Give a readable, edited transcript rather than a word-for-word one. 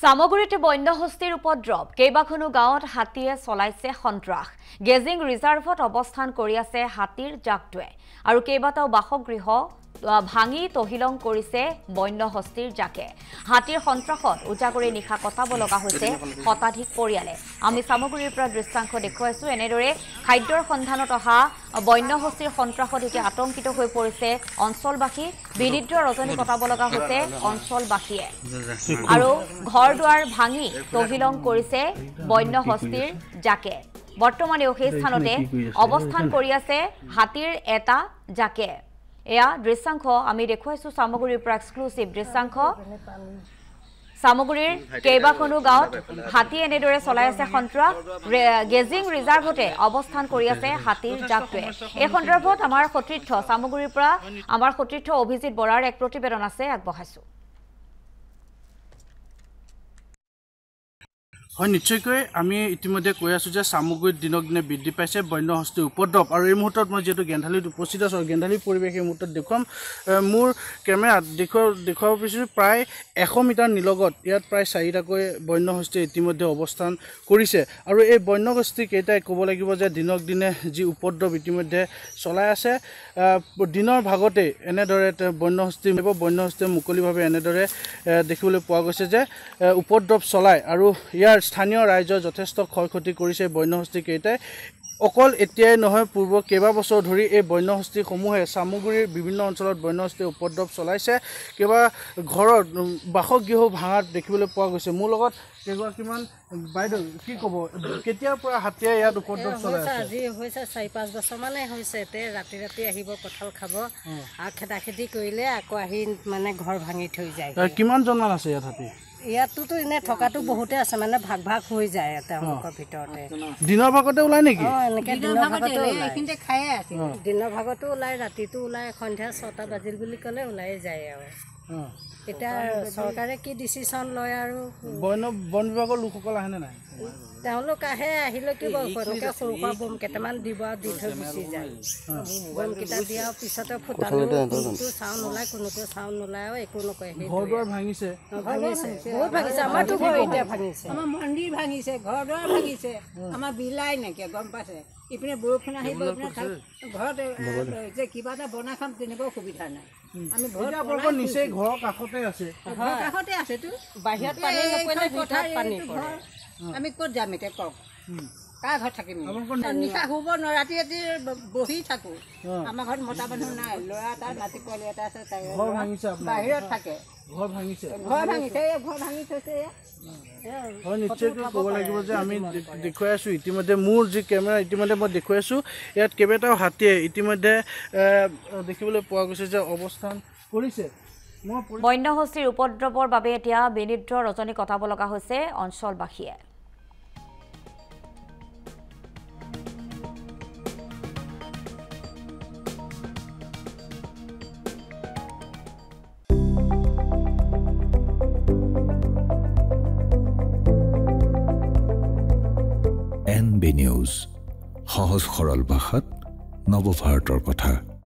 সামগুৰিতে বন্যহস্তীৰ উপদ্ৰৱ কেইবাখনো গাঁৱত হাতীয়ে চলাইছে সন্ত্ৰাস গেজিং ৰিজাৰ্ভত অৱস্থান কৰি আছে হাতীৰ জাকটোৱে আৰু কেইবাটাও বাসগৃহ ভাঙি তহিলং কৰিছে বন্যহস্তীৰ জাকে হাতীৰ সন্ত্ৰাসত উজাগৰি নিখা কটাব লগা হৈছে শতাধিক পৰিয়ালে আমি সামগুৰিৰ পৰা দৃশ্যাংশ দেখুৱাইছো এনেদৰে খাদ্যৰ সন্ধানত অহা বন্যহস্তীৰ সন্ত্ৰাসত এতিয়া আতংকিত হৈ পৰিছে অঞ্চলবাসী বিনিদ্ৰ ৰজনী কটাব লগা হৈছে অঞ্চলবাসীয়ে আৰু ঘৰ-দুৱাৰ ভাঙি তহিলং কৰিছে বন্যহস্তীৰ জাকে বৰ্তমানে সেই স্থানতে অৱস্থান কৰি আছে হাতীৰ এটা জাকে এয়া দৃশ্যাংশ আমি দেখুৱাইছো সামগুৰিৰ পৰা এক্সক্লুসিভ দৃশ্যাংশ সামগুৰিৰ কেইবাখনো গাঁৱত হাতী এনেদৰে চলাই আছে সন্ত্ৰাস গেজিং ৰিজাৰ্ভতে অৱস্থান কৰি আছে হাতীৰ জাকটোৱে এই সন্দৰ্ভত আমাৰ সতীৰ্থ সামগুৰিৰ পৰা আমাৰ সতীৰ্থ অভিজিত বৰাৰ এক প্ৰতিবেদন আছে আগবঢ়াইছো হয় নিশ্চয়কৈ আমি ইতিমধ্যে কৈ আছো যে সামগুৰিত দিনক দিনে বৃদ্ধি পাইছে বন্যহস্তীৰ উপদ্ৰৱ আৰু এই মুহূৰ্তত মই যেহেতু গেন্ধালিত উপস্থিত আছো গেন্ধালিৰ পৰিৱেশ এই মুহূৰ্তত দেখুৱাম মোৰ কেমেৰাত দেখুৱাব বিচাৰিছোঁ প্ৰায় 100 মিটাৰ নিলগত ইয়াত প্ৰায় 4টাকৈ বন্যহস্তীয়ে ইতিমধ্যে অৱস্থান কৰিছে আৰু এই বন্যহস্তি কেইটাই ক'ব লাগিব যে দিনক দিনে যি উপদ্ৰৱ ইতিমধ্যে চলাই আছে দিনৰ ভাগতে এনেদৰে বন্যহস্তীয়ে মুকলিভাৱে এনেদৰে দেখিবলৈ পোৱা গৈছে যে উপদ্ৰৱ চলাই আৰু ইয়াৰ স্থানীয় ৰাইজৰ যথেষ্ট ক্ষয়ক্ষতি কৰিছে বন্যহস্তি কেইটাই অকল এতিয়াই নহয় পূৰ্ব কেইবা বছৰ ধৰি এই বন্যহস্তিসমূহে সামগুৰিৰ বিভিন্ন অঞ্চলত বন্যহস্তিৰ উপদ্ৰৱ চলাইছে কেইবা ঘৰত বাসগৃহ ভাঙাত দেখিবলৈ পোৱা গৈছে মোৰ লগত কেইগৰাকীমান বাইদেউ কি ক'ব কেতিয়াৰ পৰা হাতীয়ে ইয়াত উপদ্ৰৱ চলাই আছে আজি হৈছে 4-5 বছৰ মানে হৈছে তে ৰাতি আহিব কঁঠাল খাব আৰু খেতি কৰিলে আকৌ আহি মানে ঘৰ ভাঙি থৈ যায় কিমান জনমান আছে ইয়াত হাতী ইয়াততো এনে থকাটো বহুতে আছে মানে ভাগ হৈ যায় তেওঁলোকৰ ভিতৰতে দিনৰ ভাগতে ওলাই নেকি এনেকৈ দিনৰ ভাগতে এইখিনিতে খায়ে আছে দিনৰ ভাগতো ওলাই ৰাতিটো ওলাই সন্ধিয়া 6টা বাজিল বুলি ক'লে ওলাই যায় আৰু এতিয়া চৰকাৰে কি ডিচিশ্যন লয় আৰু বন বিভাগৰ লোকসকল আহেনে নাই তেওঁলোক আহিলে কি এনেকৈ সৰু সুৰা বম কেইটামান দিব আৰু দি থৈ গুচি যায় বমকেইটা দিয়াৰ পিছতে ফুটালো কোনোটো চাউল নোলায় কোনোটো চাউল নোলায় আৰু একো নকয় ঘৰ-দুৱাৰ ভাঙিছে বহুত ভাঙিছে আমাৰতো ঘৰ এতিয়া ভাঙিছে আমাৰ মন্দিৰ ভাঙিছে ঘৰ-দুৱাৰ ভাঙিছে আমাৰ বিলাই নাইকিয়া গম পাইছে ইপিনে বৰষুণ আহিব ঘৰত যে কিবা এটা বনাই খাম তেনেকুৱা সুবিধা নাই আমি নিচেই ঘৰৰ কাষতে আছে ঘৰৰ কাষতে আছেতো বাহিৰত পানী নপৰিলে ভিতৰত পানী পৰে আমি ক'ত যাম এতিয়া কওক কাৰ ঘৰত থাকিম নিশা শুব ৰাতি বহি থাকোঁ আমাৰ ঘৰত মতা মানুহ নাই ল'ৰা এটা নাতি পোৱালি এটা আছে বাহিৰত থাকে ঘৰ ভাঙিছে ঘৰ ভাঙি থৈছে হয় নিশ্চয়কৈ ক'ব লাগিব যে আমি দেখুৱাই আছোঁ ইতিমধ্যে মোৰ যি কেমেৰা ইতিমধ্যে মই দেখুৱাই আছোঁ ইয়াত কেইবাটাও হাতীয়ে ইতিমধ্যে দেখিবলৈ পোৱা গৈছে যে অৱস্থান কৰিছে বন্যহস্তীৰ উপদ্ৰৱৰ বাবে এতিয়া বিনিদ্ৰ ৰজনী কটাব লগা হৈছে অঞ্চলবাসীয়ে NB নিউজ সহজ সৰল ভাষাত নৱভাৰতৰ কথা